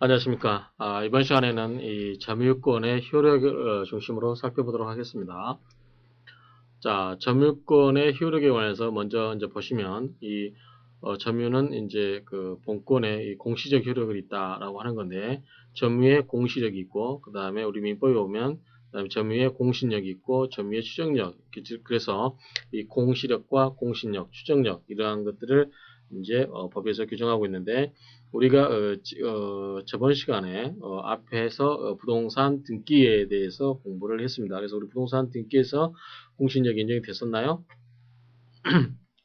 안녕하십니까. 이번 시간에는 이 점유권의 효력을 중심으로 살펴보도록 하겠습니다. 자, 점유권의 효력에 관해서 먼저 이제 보시면 이 점유는 이제 그 본권에 이 공시적 효력이 있다라고 하는 건데, 점유의 공시력이 있고, 그 다음에 우리 민법에 보면 그다음에 점유의 공신력이 있고 점유의 추정력. 그래서 이 공시력과 공신력, 추정력 이러한 것들을 이제 법에서 규정하고 있는데, 우리가 저번 시간에 앞에서 부동산 등기에 대해서 공부를 했습니다. 그래서 우리 부동산 등기에서 공신력이 인정이 됐었나요?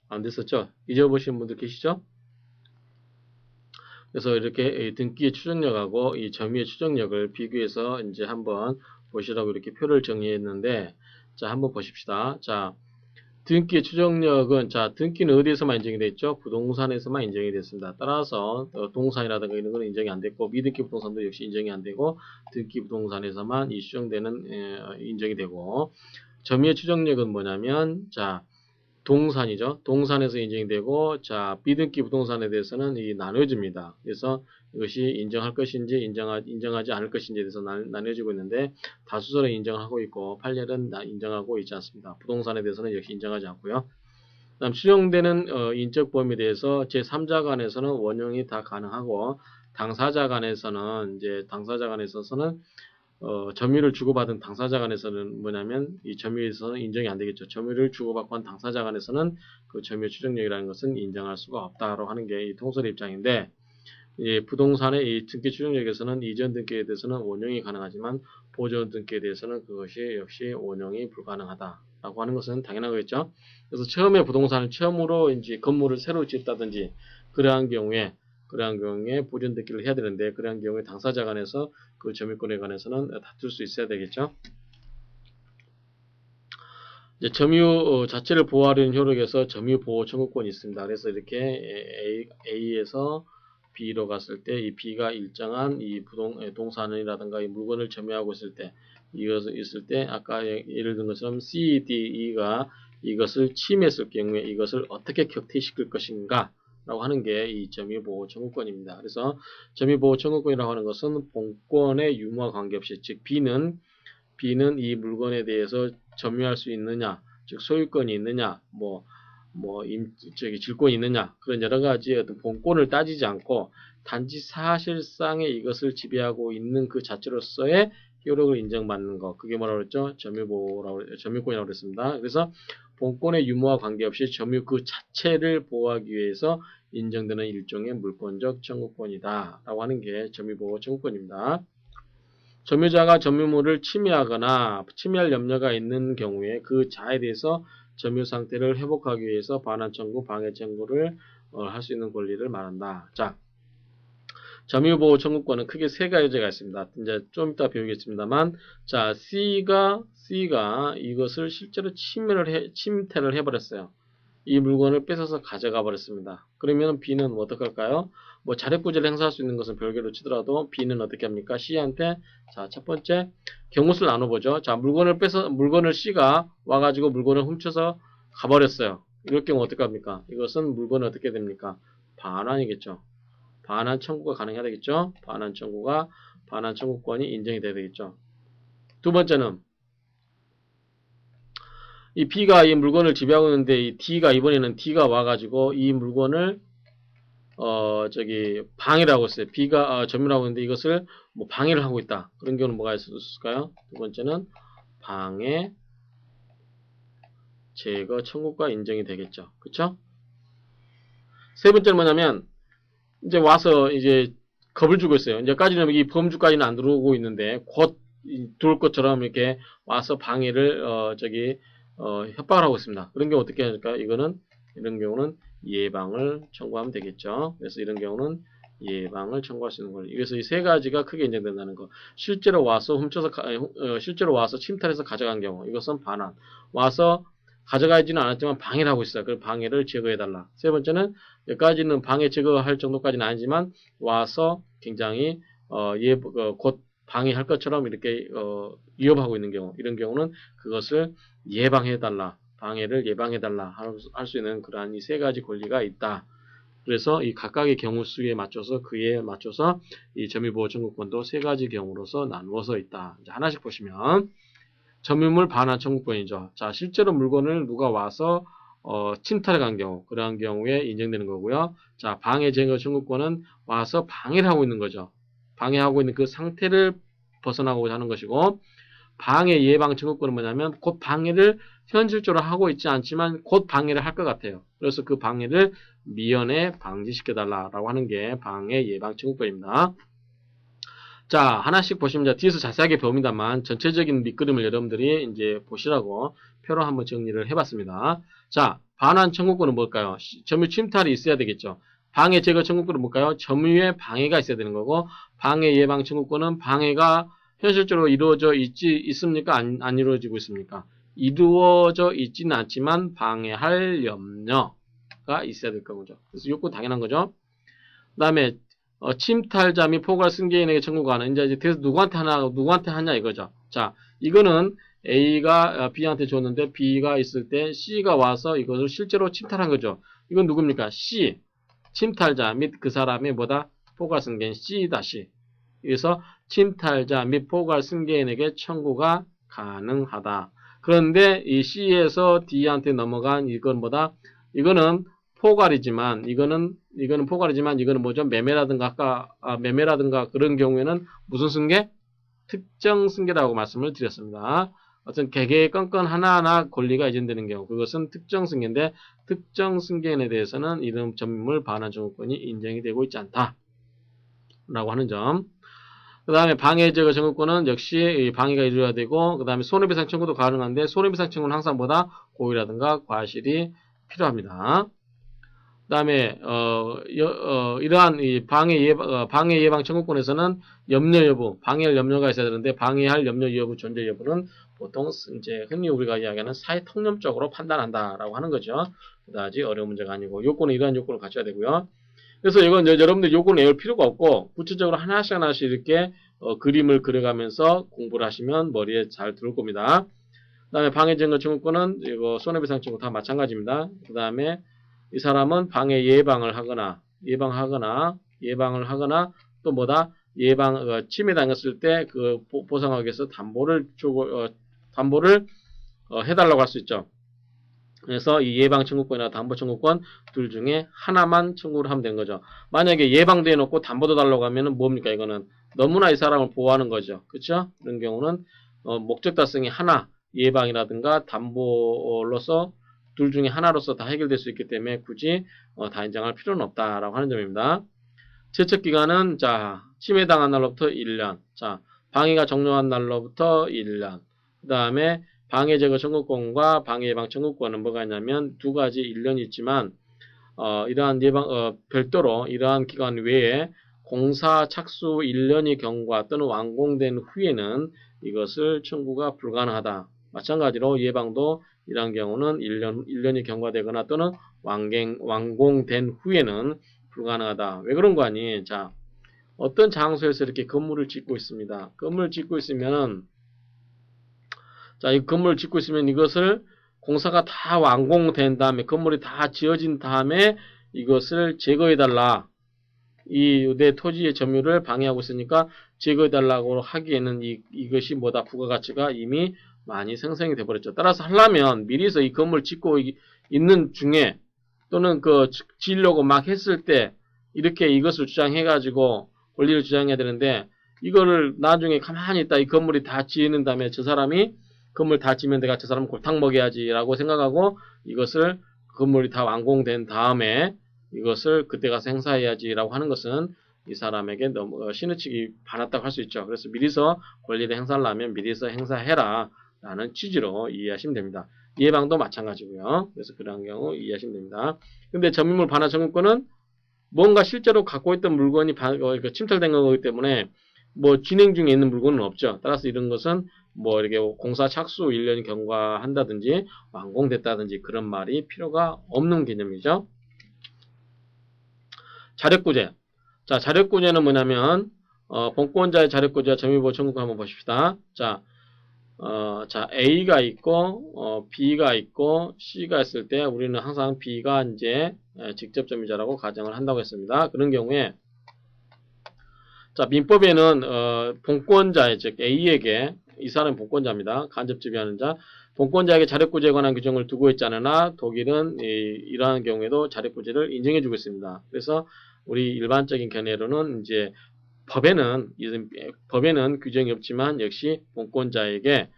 안 됐었죠? 잊어보신 분들 계시죠? 그래서 이렇게 등기의 추정력하고 이 점유의 추정력을 비교해서 이제 한번 보시라고 이렇게 표를 정리했는데, 자, 한번 보십시다. 자, 등기의 추정력은, 자, 등기는 어디에서만 인정이 됐죠? 부동산에서만 인정이 됐습니다. 따라서 동산이라든가 이런 건 인정이 안 됐고, 미등기 부동산도 역시 인정이 안 되고, 등기 부동산에서만 이 추정되는 인정이 되고, 점유의 추정력은 뭐냐면, 자, 동산이죠. 동산에서 인정이 되고, 자, 비등기 부동산에 대해서는 이 나눠집니다. 그래서 이것이 인정할 것인지 인정하지 않을 것인지에 대해서 나눠지고 있는데, 다수설은 인정하고 있고 판례는 인정하고 있지 않습니다. 부동산에 대해서는 역시 인정하지 않고요. 그다음 수정되는 인적 범위에 대해서 제3자 간에서는 원용이 다 가능하고, 당사자 간에서는 이제 당사자 간에 있어서는 점유를 주고받은 당사자 간에서는 뭐냐면 이 점유에서는 인정이 안 되겠죠. 점유를 주고받고 한 당사자 간에서는 그 점유 추정력이라는 것은 인정할 수가 없다라고 하는 게 이 통설의 입장인데, 이 부동산의 이 등기 추정력에서는 이전 등기에 대해서는 원용이 가능하지만 보존 등기에 대해서는 그것이 역시 원용이 불가능하다라고 하는 것은 당연한 거겠죠. 그래서 처음에 부동산을 처음으로 이제 건물을 새로 짓다든지 그러한 경우에 보존 등기를 해야 되는데, 그러한 경우에 당사자 간에서 그 점유권에 관해서는 다툴 수 있어야 되겠죠. 이제 점유 자체를 보호하려는 효력에서 점유 보호 청구권이 있습니다. 그래서 이렇게 A에서 B로 갔을 때 이 B가 일정한 이 동산이라든가 이 물건을 점유하고 있을 때, 이것을 있을 때 아까 예를 든 것처럼 C, D, E가 이것을 침해했을 경우에 이것을 어떻게 격퇴시킬 것인가 라고 하는 게 이 점유보호 청구권입니다. 그래서 점유보호 청구권이라고 하는 것은 본권의 유무와 관계없이, 즉 B는 이 물건에 대해서 점유할 수 있느냐, 즉 소유권이 있느냐, 질권이 있느냐, 그런 여러 가지 어떤 본권을 따지지 않고 단지 사실상의 이것을 지배하고 있는 그 자체로서의 효력을 인정받는 것, 그게 뭐라고 그랬죠? 점유권이라고 그랬습니다. 그래서 본권의 유무와 관계없이 점유 그 자체를 보호하기 위해서 인정되는 일종의 물권적 청구권이다라고 하는 게 점유보호 청구권입니다. 점유자가 점유물을 침해하거나 침해할 염려가 있는 경우에 그 자에 대해서 점유 상태를 회복하기 위해서 반환 청구, 방해 청구를 할 수 있는 권리를 말한다. 자, 점유보호 청구권은 크게 세 가지가 있습니다. 이제 좀 이따 배우겠습니다만, 자, C가 이것을 실제로 침탈을 해버렸어요. 이 물건을 뺏어서 가져가 버렸습니다. 그러면 B는 어떻게 할까요? 뭐 자력구제를 행사할 수 있는 것은 별개로 치더라도 B는 어떻게 합니까? C한테, 자, 첫 번째 경우수를 나눠보죠. 자, 물건을 C가 와가지고 물건을 훔쳐서 가버렸어요. 이럴 경우 어떻게 합니까? 이것은 물건은 어떻게 됩니까? 반환이겠죠. 반환 청구가 가능해야 되겠죠. 반환 청구권이 인정이 돼야 되겠죠. 두 번째는 이 B가 이 물건을 지배하고 있는데, 이번에는 D가 와가지고 이 물건을 방해를 하고 있어요. B가 점유하고 있는데 이것을 뭐 방해를 하고 있다. 그런 경우는 뭐가 있을까요? 두 번째는 방해, 제거, 청구가 인정이 되겠죠. 그쵸? 세 번째는 뭐냐면, 이제 와서 이제 겁을 주고 있어요. 이제까지는 이 범주까지는 안 들어오고 있는데 곧 들어올 것처럼 이렇게 와서 방해를 협박을 하고 있습니다. 그런 경우 어떻게 할까요? 이런 경우는 예방을 청구하면 되겠죠. 그래서 이런 경우는 예방을 청구할 수 있는 거예요. 그래서 이 세 가지가 크게 인정된다는 거. 실제로 와서 침탈해서 가져간 경우, 이것은 반환. 와서 가져가지는 않았지만 방해를 하고 있어요. 그 방해를 제거해달라. 세 번째는 여기까지는 방해 제거할 정도까지는 아니지만 와서 굉장히 곧 방해할 것처럼 이렇게 위협하고 있는 경우, 이런 경우는 그것을 예방해달라, 방해를 예방해달라 할 수 있는 그러한 이 세 가지 권리가 있다. 그래서 이 각각의 경우 수에 맞춰서 그에 맞춰서 이 점유보호 청구권도 세 가지 경우로서 나누어서 있다. 이제 하나씩 보시면 점유물 반환 청구권이죠. 자, 실제로 물건을 누가 와서 침탈해 간 경우, 그러한 경우에 인정되는 거고요. 자, 방해 제거 청구권은 와서 방해를 하고 있는 거죠. 방해하고 있는 그 상태를 벗어나고자 하는 것이고, 방해 예방 청구권은 뭐냐면 곧 방해를 현실적으로 하고 있지 않지만 곧 방해를 할 것 같아요. 그래서 그 방해를 미연에 방지시켜달라고 하는 게 방해 예방 청구권입니다. 자, 하나씩 보시면 뒤에서 자세하게 배웁니다만 전체적인 밑그림을 여러분들이 이제 보시라고 표로 한번 정리를 해봤습니다. 자, 반환 청구권은 뭘까요? 점유 침탈이 있어야 되겠죠. 방해 제거 청구권은 뭘까요? 점유의 방해가 있어야 되는 거고, 방해 예방 청구권은 방해가 현실적으로 이루어져 있습니까? 안 이루어지고 있습니까? 이루어져 있지는 않지만 방해할 염려가 있어야 될 거죠. 그래서 요건 당연한 거죠. 그 다음에 침탈자 및 포괄 승계인에게 청구가 이제 그래서 누구한테 하냐 이거죠. 자, 이거는 A가 B한테 줬는데 B가 있을 때 C가 와서 이것을 실제로 침탈한 거죠. 이건 누굽니까? C. 침탈자 및 그 사람의 뭐다? 포괄 승계인 C-. 그래서 침탈자 및 포괄 승계인에게 청구가 가능하다. 그런데 이 C에서 D한테 넘어간 이건 뭐다? 이거는 포괄이지만 이거는 포괄이지만 이거는 뭐죠? 매매라든가 그런 경우에는 무슨 승계? 특정 승계라고 말씀을 드렸습니다. 어떤 개개의 건건 하나하나 권리가 이전되는 경우 그것은 특정 승계인데 특정 승계인에 대해서는 이런 점유물 반환 청구권이 인정이 되고 있지 않다. 라고 하는 점. 그 다음에 방해 제거 청구권은 역시 방해가 이루어야 되고 그 다음에 손해배상 청구도 가능한데 손해배상 청구는 항상 뭐다? 고의라든가 과실이 필요합니다. 그 다음에 이러한 이 방해 예방 청구권에서는 염려 여부, 방해할 염려가 있어야 되는데 방해할 염려 여부, 존재 여부는 보통 이제 흔히 우리가 이야기하는 사회 통념적으로 판단한다라고 하는 거죠. 그다지 어려운 문제가 아니고 요건은 이러한 요건을 갖춰야 되고요. 그래서 이건 여러분들 요건 외울 필요가 없고 구체적으로 하나씩 이렇게 그림을 그려가면서 공부를 하시면 머리에 잘 들어올 겁니다. 그 다음에 방해증거 청구권은 이거 손해배상 청구 다 마찬가지입니다. 그 다음에 이 사람은 방해 예방을 하거나 또 뭐다? 침해 당했을 때 그 보상하기 위해서 담보를 해달라고 할 수 있죠. 그래서 이 예방 청구권이나 담보 청구권 둘 중에 하나만 청구를 하면 되는 거죠. 만약에 예방도 해놓고 담보도 달라고 하면은 뭡니까? 이거는 너무나 이 사람을 보호하는 거죠. 그렇죠? 그런 경우는 목적 달성이 하나, 예방이라든가 담보로서 둘 중에 하나로서 다 해결될 수 있기 때문에 굳이 다 인정할 필요는 없다라고 하는 점입니다. 제척기간은 자 침해당한 날로부터 1년, 자 방해가 종료한 날로부터 1년, 그 다음에 방해 제거 청구권과 방해 예방 청구권은 뭐가 있냐면 두 가지 1년이 있지만 이러한 별도로 이러한 기간 외에 공사 착수 1년이 경과 또는 완공된 후에는 이것을 청구가 불가능하다. 마찬가지로 예방도 이러한 경우는 1년이 경과되거나 또는 완공된 후에는 불가능하다. 왜 그런 거 아니? 자, 어떤 장소에서 이렇게 건물을 짓고 있습니다. 건물을 짓고 있으면 자, 이 건물을 짓고 있으면 이것을 공사가 다 완공된 다음에 건물이 다 지어진 다음에 이것을 제거해달라. 내 토지의 점유를 방해하고 있으니까 제거해달라고 하기에는 이것이 뭐다? 부가가치가 이미 많이 생성이 돼버렸죠. 따라서 하려면 미리서 이 건물 짓고 있는 중에 또는 지으려고 막 했을 때 이렇게 이것을 주장해가지고 권리를 주장해야 되는데 이거를 나중에 가만히 있다 이 건물이 다 지는 다음에 저 사람이 건물 다 지면 내가 저 사람 골탕 먹여야지라고 생각하고 이것을 건물이 다 완공된 다음에 이것을 그때 가서 행사해야지라고 하는 것은 이 사람에게 너무 신의치기 받았다고 할 수 있죠. 그래서 미리서 권리를 행사하려면 미리서 행사해라 라는 취지로 이해하시면 됩니다. 예방도 마찬가지고요. 그래서 그런 경우 이해하시면 됩니다. 근데 점유물 반환 청구권은 뭔가 실제로 갖고 있던 물건이 침탈된 거기 때문에 뭐 진행 중에 있는 물건은 없죠. 따라서 이런 것은 뭐 이렇게 공사 착수 1년이 경과한다든지 완공됐다든지 그런 말이 필요가 없는 개념이죠. 자력구제. 자, 자력구제는 뭐냐면 본권자의 자력구제와 점유보호 청구권 한번 보십시다. 자, 자, A가 있고, B가 있고, C가 있을 때 우리는 항상 B가 이제 직접 점유자라고 가정을 한다고 했습니다. 그런 경우에, 자, 민법에는, 본권자, 즉, A에게, 이 사람은 본권자입니다. 간접 지배하는 자. 본권자에게 자력구제에 관한 규정을 두고 있지 않으나, 독일은 이러한 경우에도 자력구제를 인정해주고 있습니다. 그래서, 우리 일반적인 견해로는 이제, 법에는 규정이 없지만 역시 본권자에게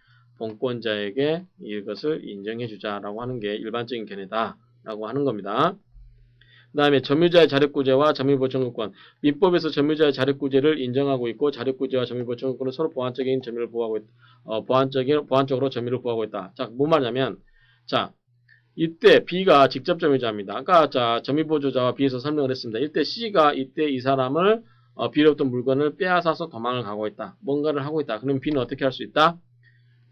이것을 인정해주자라고 하는 게 일반적인 견해다라고 하는 겁니다. 그 다음에 점유자의 자력구제와 점유보청구권. 민법에서 점유자의 자력구제를 인정하고 있고 자력구제와 점유보청구권은 서로 보완적인 점유를 보호하고 보완적으로 점유를 보호하고 있다. 자, 뭔 말이냐면, 자, 이때 B가 직접 점유자입니다. 아까 자 점유보조자와 B에서 설명을 했습니다. 이때 C가 이때 이 사람을 B로부터 물건을 빼앗아서 도망을 가고 있다. 뭔가를 하고 있다. 그럼 B는 어떻게 할 수 있다?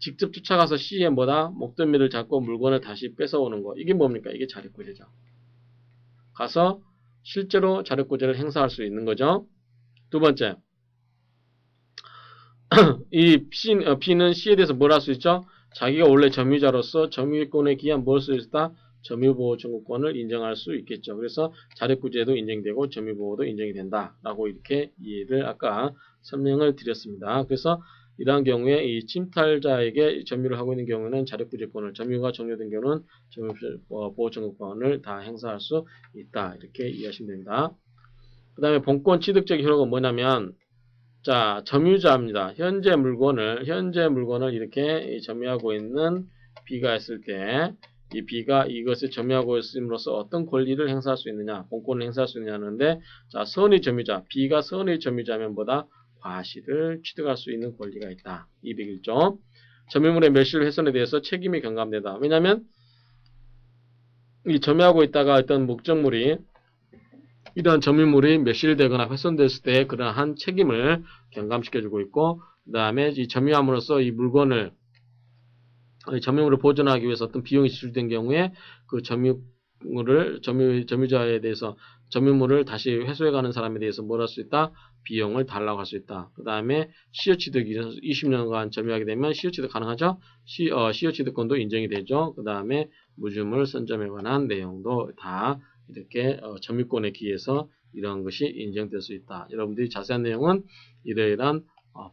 직접 쫓아가서 C의 목덜미를 잡고 물건을 다시 뺏어오는 거. 이게 뭡니까? 이게 자력구제죠. 가서 실제로 자력구제를 행사할 수 있는 거죠. 두 번째, 이 B는 C에 대해서 뭘 할 수 있죠? 자기가 원래 점유자로서 점유권에 기한 뭘 수 있다? 점유보호 청구권을 인정할 수 있겠죠. 그래서 자력구제도 인정되고 점유보호도 인정이 된다라고 이렇게 이해를 아까 설명을 드렸습니다. 그래서 이러한 경우에 이 침탈자에게 점유를 하고 있는 경우는 자력구제권을, 점유가 종료된 경우는 점유보호청구권을 다 행사할 수 있다. 이렇게 이해하시면 됩니다. 그 다음에 본권 취득적 효력은 뭐냐면, 자, 점유자입니다. 현재 물건을 이렇게 점유하고 있는 B가 있을 때, 이 B가 이것을 점유하고 있음으로써 어떤 권리를 행사할 수 있느냐, 본권을 행사할 수 있느냐 하는데, 자, 선의 점유자, B가 선의 점유자면 보다 과실을 취득할 수 있는 권리가 있다. 201조. 점유물의 멸실 훼손에 대해서 책임이 경감된다. 왜냐하면 이 점유하고 있다가 어떤 목적물이 이러한 점유물이 멸실되거나 훼손됐을 때 그러한 책임을 경감시켜주고 있고, 그 다음에 이 점유함으로써 이 점유물을 보존하기 위해서 어떤 비용이 지출된 경우에 그 점유자에 대해서 점유물을 다시 회수해가는 사람에 대해서 뭘 할 수 있다? 비용을 달라고 할 수 있다. 그 다음에 시효취득이 20년간 점유하게 되면 시효취득 가능하죠? 시효취득권도 인정이 되죠. 그 다음에 무주물 선점에 관한 내용도 다 이렇게 점유권에 기해서 이러한 것이 인정될 수 있다. 여러분들이 자세한 내용은 이러이러한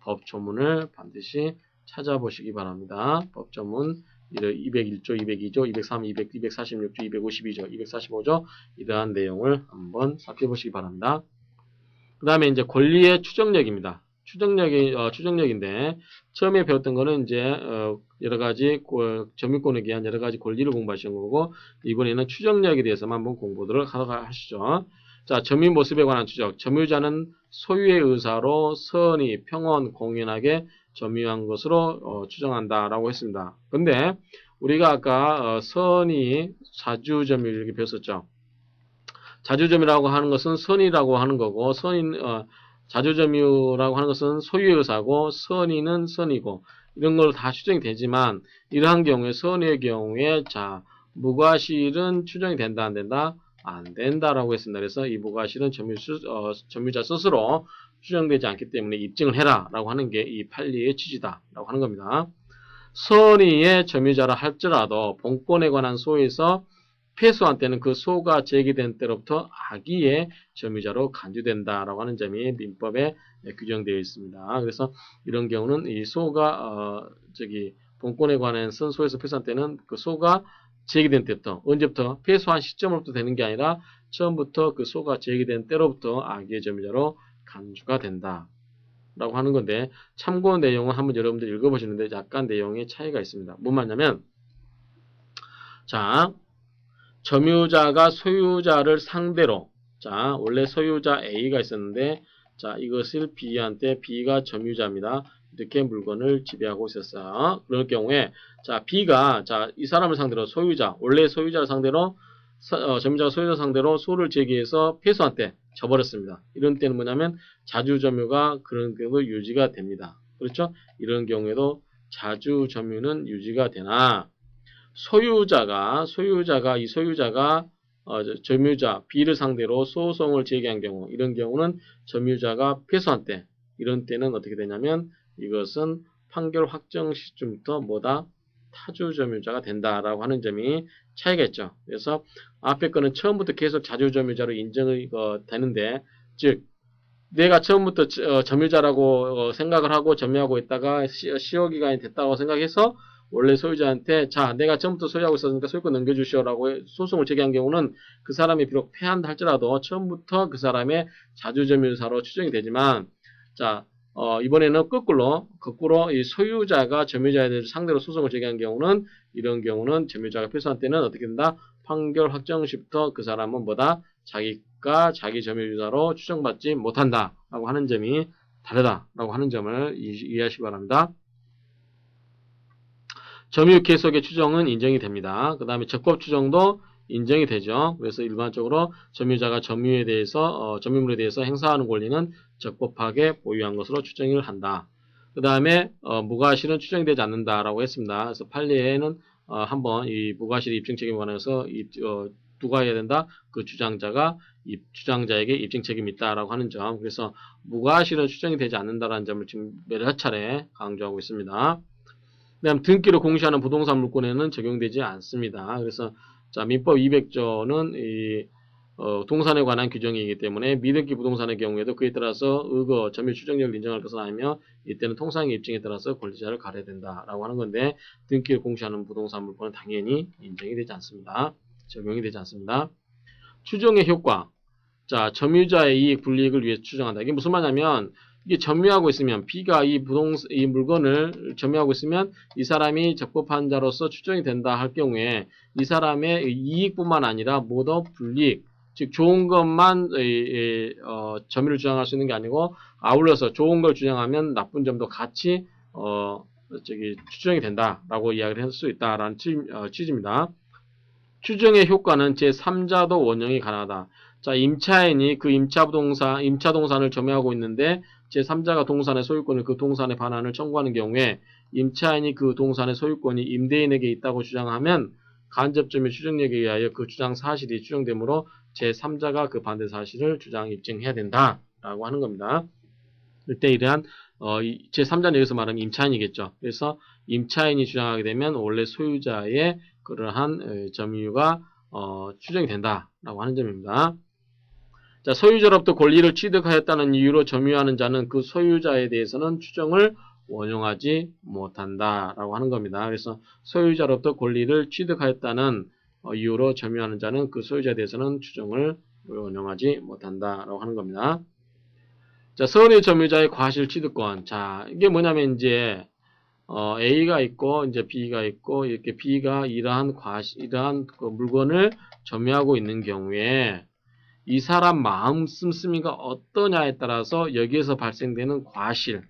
법조문을 반드시 찾아보시기 바랍니다. 법조문 201조, 202조, 203, 200, 246조, 252조, 245조 이러한 내용을 한번 살펴보시기 바랍니다. 그 다음에 이제 권리의 추정력입니다. 추정력인데 처음에 배웠던 거는 이제 여러 가지 점유권에 기한 여러 가지 권리를 공부하시는 거고, 이번에는 추정력에 대해서만 한번 공부를 하시죠. 자, 점유 모습에 관한 추적. 점유자는 소유의 의사로 선의, 평온, 공연하게 점유한 것으로 추정한다라고 했습니다. 근데 우리가 아까 선의, 자주점유 이렇게 배웠었죠. 자주점유라고 하는 것은 선의라고 하는 거고, 자주점유라고 하는 것은 소유의 의사고, 선의는 선이고, 이런 걸 다 추정이 되지만, 이러한 경우에, 선의의 경우에, 자, 무과실은 추정이 된다, 안 된다? 안 된다라고 했습니다. 그래서 이 무과실은 점유자 스스로 추정되지 않기 때문에 입증을 해라, 라고 하는 게 이 판례의 취지다라고 하는 겁니다. 선의의 점유자라 할지라도, 본권에 관한 소에서 패소한 때는 그 소가 제기된 때로부터 악의의 점유자로 간주된다라고 하는 점이 민법에 규정되어 있습니다. 그래서 이런 경우는 이 소가 본권에 관한 소에서 패소한 때는 그 소가 제기된 때부터, 언제부터? 패소한 시점으로부터 되는 게 아니라 처음부터 그 소가 제기된 때로부터 악의의 점유자로 간주가 된다 라고 하는 건데, 참고 내용은 한번 여러분들 읽어보시는데 약간 내용의 차이가 있습니다. 뭔 말이냐면, 자, 점유자가 소유자를 상대로, 자, 원래 소유자 A가 있었는데, 자, 이것을 B한테, B가 점유자입니다. 이렇게 물건을 지배하고 있었어요. 그럴 경우에, 자, B가, 자, 이 사람을 상대로 원래 소유자를 상대로, 점유자가 소유자 상대로 소를 제기해서 패소한 때 져버렸습니다. 이런 때는 뭐냐면, 자주점유가 그런 경우도 유지가 됩니다. 그렇죠? 이런 경우에도 자주점유는 유지가 되나, 소유자가 점유자 B를 상대로 소송을 제기한 경우, 이런 경우는 점유자가 패소한 때, 이런 때는 어떻게 되냐면 이것은 판결 확정 시점부터 뭐다? 타주 점유자가 된다라고 하는 점이 차이겠죠. 그래서 앞에 거는 처음부터 계속 자주 점유자로 인정이 되는데, 즉 내가 처음부터 점유자라고 생각을 하고 점유하고 있다가 시효 기간이 됐다고 생각해서 원래 소유자한테 자 내가 처음부터 소유하고 있었으니까 소유권 넘겨주시오라고 소송을 제기한 경우는 그 사람이 비록 패한다 할지라도 처음부터 그 사람의 자주점유사로 추정이 되지만, 자 이번에는 거꾸로 이 소유자가 점유자에 대해서 상대로 소송을 제기한 경우는, 이런 경우는 점유자가 패소한 때는 어떻게 된다? 판결 확정 시부터 그 사람은 뭐다? 자기가 자기 점유유사로 추정받지 못한다라고 하는 점이 다르다라고 하는 점을 이해하시기 바랍니다. 점유 계속의 추정은 인정이 됩니다. 그 다음에 적법 추정도 인정이 되죠. 그래서 일반적으로 점유자가 점유에 대해서 점유물에 대해서 행사하는 권리는 적법하게 보유한 것으로 추정을 한다. 그 다음에 무과실은 추정이 되지 않는다라고 했습니다. 그래서 판례에는 한번 이 무과실의 입증 책임에 관해서 누가 해야 된다? 그 주장자에게 입증 책임이 있다라고 하는 점. 그래서 무과실은 추정이 되지 않는다라는 점을 지금 몇 차례 강조하고 있습니다. 그다음 등기를 공시하는 부동산 물권에는 적용되지 않습니다. 그래서 자 민법 200조는 이 동산에 관한 규정이기 때문에 미등기 부동산의 경우에도 그에 따라서 의거 점유 추정력을 인정할 것은 아니며 이때는 통상의 입증에 따라서 권리자를 가려야 된다라고 하는 건데, 등기를 공시하는 부동산 물권은 당연히 인정이 되지 않습니다. 적용이 되지 않습니다. 추정의 효과. 자, 점유자의 이익 불이익을 위해서 추정한다. 이게 무슨 말이냐면, 이게 점유하고 있으면, B가 이 물건을 점유하고 있으면 이 사람이 적법한 자로서 추정이 된다 할 경우에 이 사람의 이익뿐만 아니라 모두 불이익, 즉 좋은 것만 점유를 주장할 수 있는 게 아니고 아울러서 좋은 걸 주장하면 나쁜 점도 같이 추정이 된다라고 이야기를 할 수 있다라는 취지입니다. 추정의 효과는 제3자도 원형이 가능하다. 자, 임차인이 그 임차 동산을 점유하고 있는데 제3자가 동산의 소유권을 그 동산의 반환을 청구하는 경우에 임차인이 그 동산의 소유권이 임대인에게 있다고 주장하면 간접점유 추정력에 의하여 그 주장 사실이 추정되므로 제3자가 그 반대 사실을 주장 입증해야 된다라고 하는 겁니다. 이때 이러한 제3자는 여기서 말하면 임차인이겠죠. 그래서 임차인이 주장하게 되면 원래 소유자의 그러한 점유가 추정이 된다라고 하는 점입니다. 자, 소유자로부터 권리를 취득하였다는 이유로 점유하는 자는 그 소유자에 대해서는 추정을 원용하지 못한다라고 하는 겁니다. 그래서 소유자로부터 권리를 취득하였다는 이유로 점유하는 자는 그 소유자에 대해서는 추정을 원용하지 못한다라고 하는 겁니다. 자, 선의 점유자의 과실 취득권. 자, 이게 뭐냐면 이제 A가 있고 이제 B가 있고 이렇게 B가 이러한 그 물건을 점유하고 있는 경우에 이 사람 마음 씀씀이가 어떠냐에 따라서 여기에서 발생되는 과실을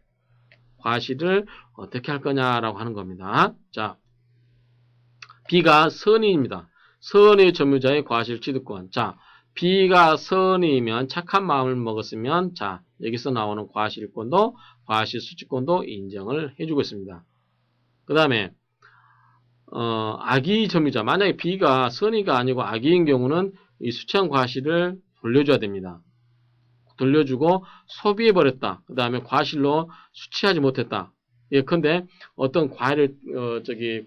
어떻게 할 거냐라고 하는 겁니다. 자, B가 선의입니다. 선의 점유자의 과실 취득권. 자, B가 선의이면 착한 마음을 먹었으면 자, 여기서 나오는 과실권도 과실 수취권도 인정을 해주고 있습니다. 그 다음에 악의 점유자. 만약에 B가 선의가 아니고 악의인 경우는 이 수취한 과실을 돌려줘야 됩니다. 돌려주고 소비해버렸다. 그 다음에 과실로 수취하지 못했다. 예컨대 어떤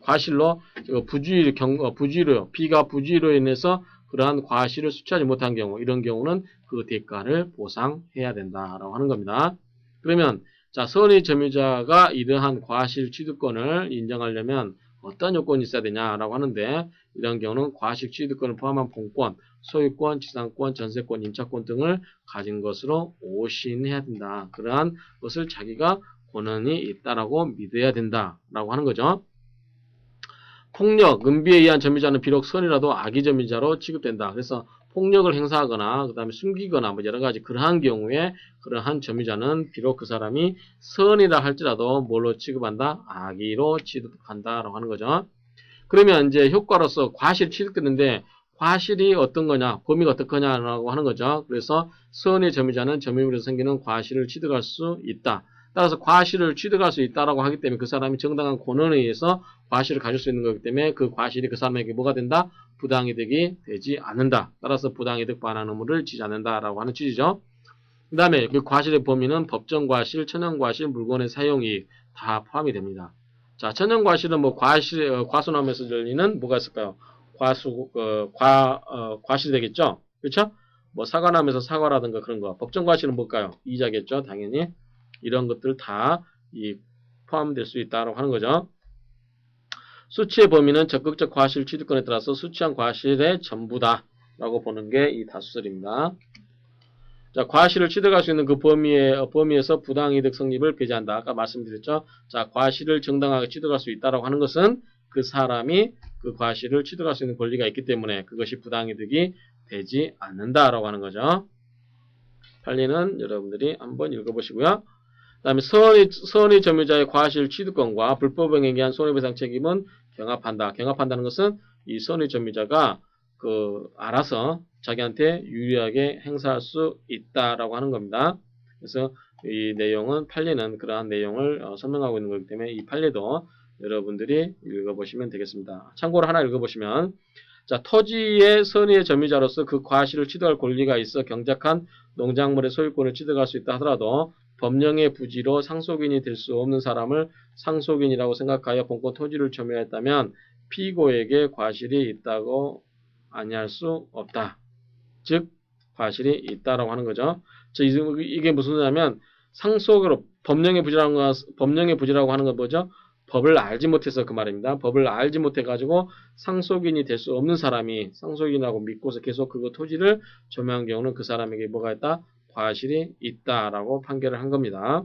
과실로 부주의로 B가 부주의로 인해서 그러한 과실을 수취하지 못한 경우, 이런 경우는 그 대가를 보상해야 된다라고 하는 겁니다. 그러면 자, 선의 점유자가 이러한 과실 취득권을 인정하려면 어떤 요건이 있어야 되냐라고 하는데, 이런 경우는 과실 취득권을 포함한 본권, 소유권, 지상권, 전세권, 임차권 등을 가진 것으로 오신해야 된다. 그러한 것을 자기가 권한이 있다라고 믿어야 된다라고 하는 거죠. 폭력, 은비에 의한 점유자는 비록 선이라도 악의 점유자로 취급된다. 그래서 폭력을 행사하거나 그 다음에 숨기거나 뭐 여러 가지 그러한 경우에 그러한 점유자는 비록 그 사람이 선이라 할지라도 뭘로 취급한다? 악의로 취급한다라고 하는 거죠. 그러면 이제 효과로서 과실 취득되는데 과실이 어떤 거냐, 범위가 어떤 거냐라고 하는 거죠. 그래서 선의 점유자는 점유물에서 생기는 과실을 취득할 수 있다. 따라서 과실을 취득할 수 있다라고 하기 때문에 그 사람이 정당한 권한에 의해서 과실을 가질 수 있는 거기 때문에 그 과실이 그 사람에게 뭐가 된다? 부당이득이 되지 않는다. 따라서 부당이득 반환 의무를 지지 않는다라고 하는 취지죠. 그 다음에 그 과실의 범위는 법정과실, 천연과실, 물건의 사용이익 다 포함이 됩니다. 자, 천연과실은 뭐 과수나무에서 열리는 뭐가 있을까요? 과실이 되겠죠? 그렇죠? 뭐 사과나무에서 사과라든가 그런 거. 법정과실은 뭘까요? 이자겠죠? 당연히. 이런 것들 다 포함될 수 있다고 하는 거죠. 수취의 범위는 적극적 과실 취득권에 따라서 수취한 과실의 전부다 라고 보는 게 이 다수설입니다. 자, 과실을 취득할 수 있는 그 범위에서 부당이득 성립을 배제한다. 아까 말씀드렸죠. 자, 과실을 정당하게 취득할 수 있다라고 하는 것은 그 사람이 그 과실을 취득할 수 있는 권리가 있기 때문에 그것이 부당이득이 되지 않는다라고 하는 거죠. 판례는 여러분들이 한번 읽어보시고요. 그 다음에 선의 점유자의 과실 취득권과 불법행위에 의한 손해배상 책임은 경합한다. 경합한다는 것은 이 선의 점유자가 알아서 자기한테 유리하게 행사할 수 있다라고 하는 겁니다. 그래서 이 내용은 판례는 그러한 내용을 설명하고 있는 거기 때문에 이 판례도 여러분들이 읽어보시면 되겠습니다. 참고로 하나 읽어보시면 자, 토지의 선의의 점유자로서 그 과실을 취득할 권리가 있어 경작한 농작물의 소유권을 취득할 수 있다 하더라도 법령의 부지로 상속인이 될 수 없는 사람을 상속인이라고 생각하여 본권 토지를 점유했다면 피고에게 과실이 있다고 아니할 수 없다. 즉 과실이 있다라고 하는 거죠. 이게 무슨 소리냐면 상속으로 법령의 부지라고 하는 건 뭐죠? 법을 알지 못해서 그 말입니다. 법을 알지 못해가지고 상속인이 될 수 없는 사람이 상속인이라고 믿고서 계속 그거 토지를 점유한 경우는 그 사람에게 뭐가 있다? 과실이 있다라고 판결을 한 겁니다.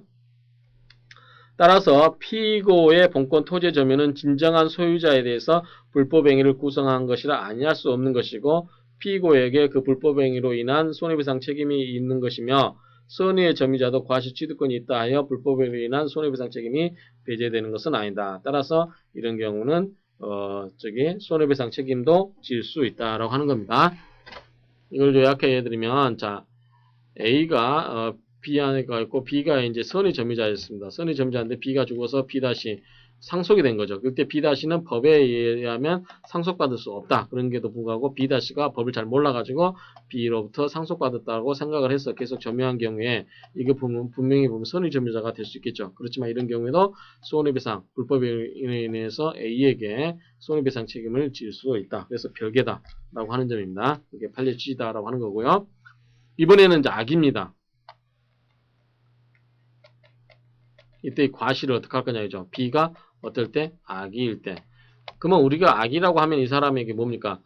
따라서 피고의 본권 토지 점유는 진정한 소유자에 대해서 불법행위를 구성한 것이라 아니할 수 없는 것이고 피고에게 그 불법행위로 인한 손해배상 책임이 있는 것이며 선의의 점유자도 과실 취득권이 있다 하여 불법행위로 인한 손해배상 책임이 배제되는 것은 아니다. 따라서 이런 경우는 손해배상 책임도 질 수 있다라고 하는 겁니다. 이걸 요약해 드리면 자 A가 B 안에 가 있고 B가 이제 선의 점유자였습니다. 선의 점유자인데 B가 죽어서 B 다시 상속이 된 거죠. 그때 B 다시는 법에 의하면 상속받을 수 없다. 그런 게도 불구하고 B 다시가 법을 잘 몰라가지고 B로부터 상속받았다고 생각을 해서 계속 점유한 경우에 이게 분명히 보면 선의 점유자가 될 수 있겠죠. 그렇지만 이런 경우에도 손해배상 불법에 인해서 A에게 손해배상 책임을 질 수 있다. 그래서 별개다라고 하는 점입니다. 그게 판례 취지다라고 하는 거고요. 이번에는 이제 악입니다. 이때 과실을 어떻게 할 거냐죠. B가 어떨 때? 악일 때. 그러면 우리가 악이라고 하면 이 사람에게 뭡니까?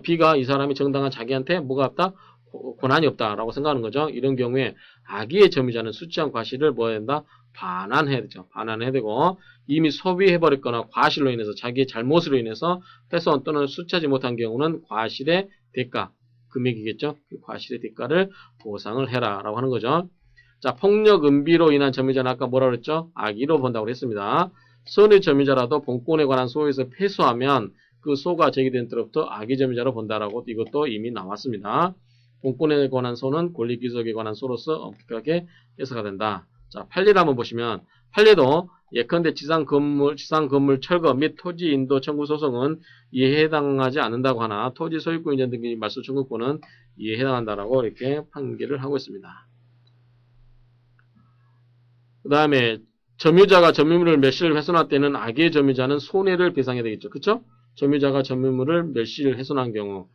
B가 이 사람이 정당한 자기한테 뭐가 없다? 권한이 없다라고 생각하는 거죠. 이런 경우에 악의의 점유자는 수치한 과실을 뭐 해야 된다? 반환해야 되죠. 반환해야 되고 이미 소비해버렸거나 과실로 인해서 자기의 잘못으로 인해서 훼손 또는 수치하지 못한 경우는 과실의 대가 금액이겠죠. 그 과실의 대가를 보상을 해라 라고 하는 거죠. 자, 폭력 은비로 인한 점유자는 아까 뭐라 그랬죠? 악의로 본다고 했습니다. 선의 점유자라도 본권에 관한 소에서 패소하면 그 소가 제기된 때로부터 악의 점유자로 본다라고 이것도 이미 나왔습니다. 본권에 관한 소는 권리기속에 관한 소로서 엄격하게 해석가 된다. 자, 판례를 한번 보시면 판례도 예컨대 지상 건물 철거 및 토지 인도 청구 소송은 이에 해당하지 않는다고 하나 토지 소유권 이전 등기 말소 청구권은 이에 해당한다라고 이렇게 판결을 하고 있습니다. 그 다음에 점유자가 점유물을 멸실을 훼손할 때는 악의 점유자는 손해를 배상해야 되겠죠. 그쵸? 점유자가 점유물을 멸실 훼손한 경우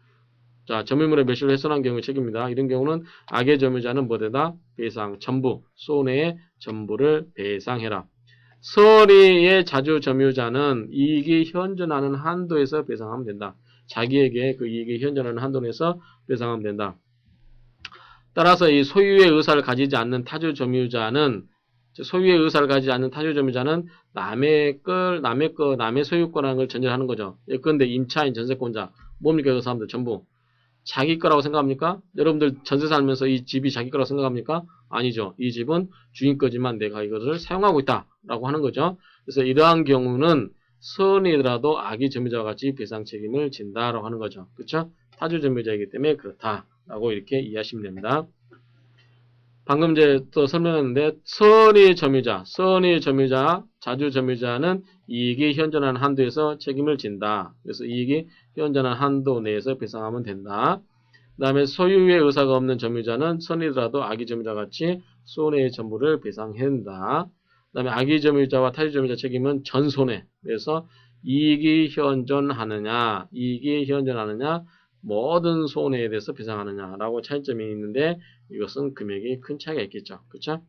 자, 점유물의 멸실을 훼손한 경우의 책임입니다. 이런 경우는 악의 점유자는 뭐되다? 배상, 전부, 손해의 전부를 배상해라. 선의의 자주 점유자는 이익이 현존하는 한도에서 배상하면 된다. 자기에게 그 이익이 현존하는 한도 내에서 배상하면 된다. 따라서 이 소유의 의사를 가지지 않는 타주 점유자는 소유의 의사를 가지지 않는 타주 점유자는 남의 소유권이라는 걸 전제하는 거죠. 예컨대 임차인 전세권자 뭡니까 그 사람들 전부 자기 거라고 생각합니까? 여러분들 전세 살면서 이 집이 자기 거라고 생각합니까? 아니죠. 이 집은 주인 거지만 내가 이것을 사용하고 있다라고 하는 거죠. 그래서 이러한 경우는 선이더라도 악의 점유자와 같이 배상 책임을 진다라고 하는 거죠. 그렇죠? 타주 점유자이기 때문에 그렇다라고 이렇게 이해하시면 됩니다. 방금 이제 또 설명했는데 선의 점유자, 자주 점유자는 이익이 현존하는 한도에서 책임을 진다. 그래서 이익이 현존한 한도 내에서 배상하면 된다. 그 다음에 소유의 의사가 없는 점유자는 선이더라도 악의 점유자 같이 손해의 전부를 배상해야 된다. 그 다음에 악의 점유자와 타주 점유자 책임은 전손해. 그래서 이익이 현존하느냐, 모든 손해에 대해서 배상하느냐라고 차이점이 있는데 이것은 금액이 큰 차이가 있겠죠. 그렇죠?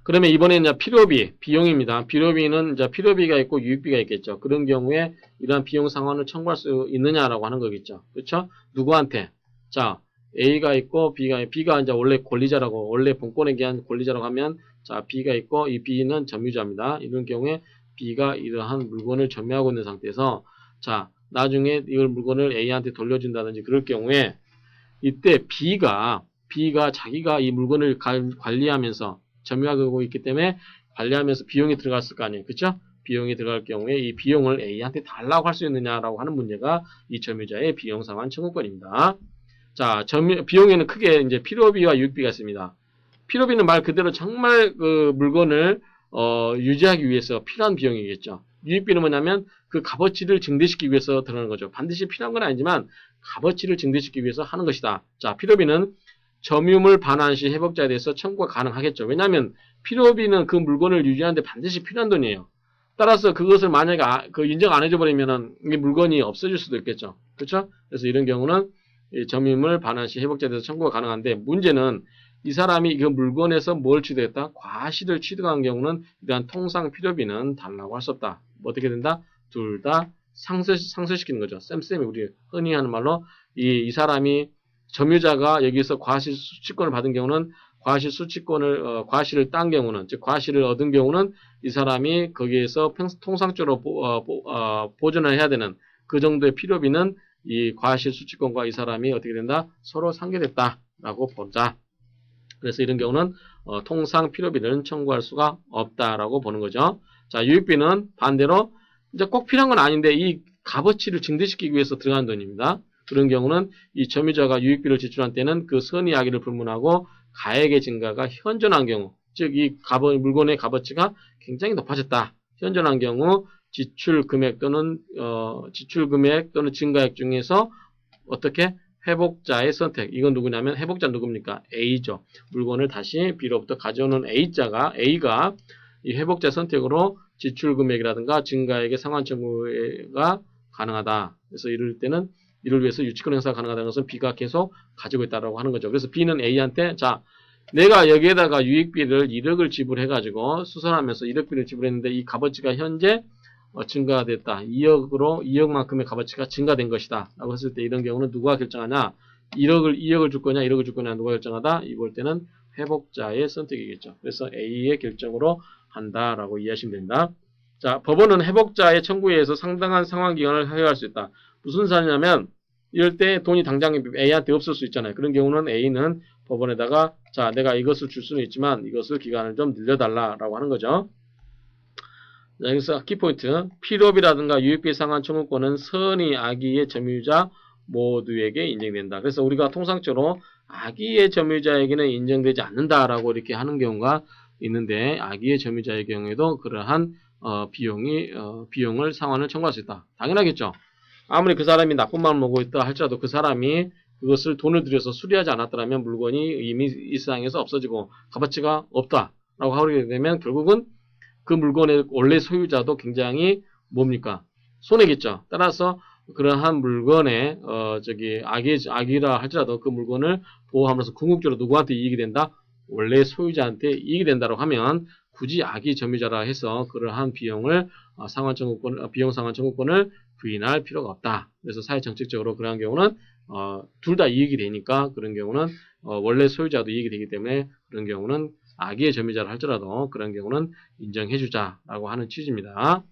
그러면 이번에는 이제 필요비, 비용입니다. 필요비는 이제 필요비가 있고 유익비가 있겠죠. 그런 경우에 이러한 비용 상환을 청구할 수 있느냐라고 하는 거겠죠. 그렇죠? 누구한테? 자, A가 있고 B가 이제 원래 권리자라고, 원래 본권에 대한 권리자라고 하면, 자, B가 있고 이 B는 점유자입니다. 이런 경우에 B가 이러한 물건을 점유하고 있는 상태에서, 자, 나중에 이걸 물건을 A한테 돌려준다든지 그럴 경우에 이때 B가 자기가 이 물건을 관리하면서 점유하고 있기 때문에 관리하면서 비용이 들어갔을 거 아니에요. 그렇죠? 비용이 들어갈 경우에 이 비용을 A한테 달라고 할 수 있느냐라고 하는 문제가 이 점유자의 비용 상환 청구권입니다. 자, 비용에는 크게 이제 필요비와 유익비가 있습니다. 필요비는 말 그대로 정말 그 물건을 유지하기 위해서 필요한 비용이겠죠. 유익비는 뭐냐면 그 값어치를 증대시키기 위해서 들어가는 거죠. 반드시 필요한 건 아니지만 값어치를 증대시키기 위해서 하는 것이다. 자, 필요비는 점유물 반환 시 회복자에 대해서 청구가 가능하겠죠. 왜냐하면 필요비는 그 물건을 유지하는데 반드시 필요한 돈이에요. 따라서 그것을 만약에 인정 안 해줘 버리면은 이 물건이 없어질 수도 있겠죠. 그렇죠? 그래서 이런 경우는 이 점유물 반환 시 회복자에 대해서 청구가 가능한데 문제는 이 사람이 그 물건에서 뭘 취득했다? 과실을 취득한 경우는 이러한 통상 필요비는 달라고 할 수 없다. 어떻게 된다? 둘 다 상쇄시키는 거죠. 쌤쌤이 우리 흔히 하는 말로 이 사람이 점유자가 여기서 과실 수취권을 받은 경우는 과실을 딴 경우는, 즉 과실을 얻은 경우는 이 사람이 거기에서 통상적으로 보존을 해야 되는 그 정도의 필요비는 이 과실 수취권과 이 사람이 어떻게 된다? 서로 상계됐다라고 보자. 그래서 이런 경우는 통상 필요비는 청구할 수가 없다라고 보는 거죠. 자, 유익비는 반대로 이제 꼭 필요한 건 아닌데 이 값어치를 증대시키기 위해서 들어간 돈입니다. 그런 경우는 이 점유자가 유익비를 지출한 때는 그 선의악의를 불문하고 가액의 증가가 현존한 경우, 즉 이 물건의 값어치가 굉장히 높아졌다. 현존한 경우 지출 금액 또는 증가액 중에서 어떻게 회복자의 선택. 이건 누구냐면 회복자 누굽니까? A죠. 물건을 다시 B로부터 가져오는 A가 이 회복자 선택으로 지출 금액이라든가 증가액의 상환 청구가 가능하다. 그래서 이를 위해서 유치권 행사가 가능하다는 것은 B가 계속 가지고 있다라고 하는 거죠. 그래서 B는 A한테 자, 내가 여기에다가 유익비를 1억을 지불해가지고 수선하면서 1억비를 지불했는데 이 값어치가 현재 증가가 됐다. 2억만큼의 값어치가 증가된 것이다. 라고 했을 때 이런 경우는 누가 결정하냐? 2억을 줄 거냐, 1억을 줄 거냐, 누가 결정하다? 이럴 때는 회복자의 선택이겠죠. 그래서 A의 결정으로 한다라고 이해하시면 됩니다. 자, 법원은 회복자의 청구에 의해서 상당한 상환기간을 허용할 수 있다. 무슨 사례냐면 이럴 때 돈이 당장 A한테 없을 수 있잖아요. 그런 경우는 A는 법원에다가 자, 내가 이것을 줄 수는 있지만 이것을 기간을 좀 늘려달라라고 하는 거죠. 자, 여기서 키포인트. 필요비라든가 유익비 상환 청구권은 선의, 악의의 점유자 모두에게 인정된다. 그래서 우리가 통상적으로 악의의 점유자에게는 인정되지 않는다라고 이렇게 하는 경우가 있는데 악의의 점유자의 경우에도 그러한 비용을 상환을 청구할 수 있다. 당연하겠죠. 아무리 그 사람이 나쁜 마음을 먹고 있다 할지라도 그 사람이 그것을 돈을 들여서 수리하지 않았더라면 물건이 이미 이 세상에서 없어지고 값어치가 없다라고 하게 되면 결국은 그 물건의 원래 소유자도 굉장히 뭡니까? 손해겠죠. 따라서 그러한 물건의 악이라 할지라도 그 물건을 보호함으로써 궁극적으로 누구한테 이익이 된다? 원래 소유자한테 이익이 된다고 하면 굳이 악의 점유자라 해서 그러한 비용 상환 청구권을 부인할 필요가 없다. 그래서 사회정책적으로 그러한 경우는 둘 다 이익이 되니까 그런 경우는 원래 소유자도 이익이 되기 때문에 그런 경우는 악의의 점유자라 할지라도 그런 경우는 인정해주자라고 하는 취지입니다.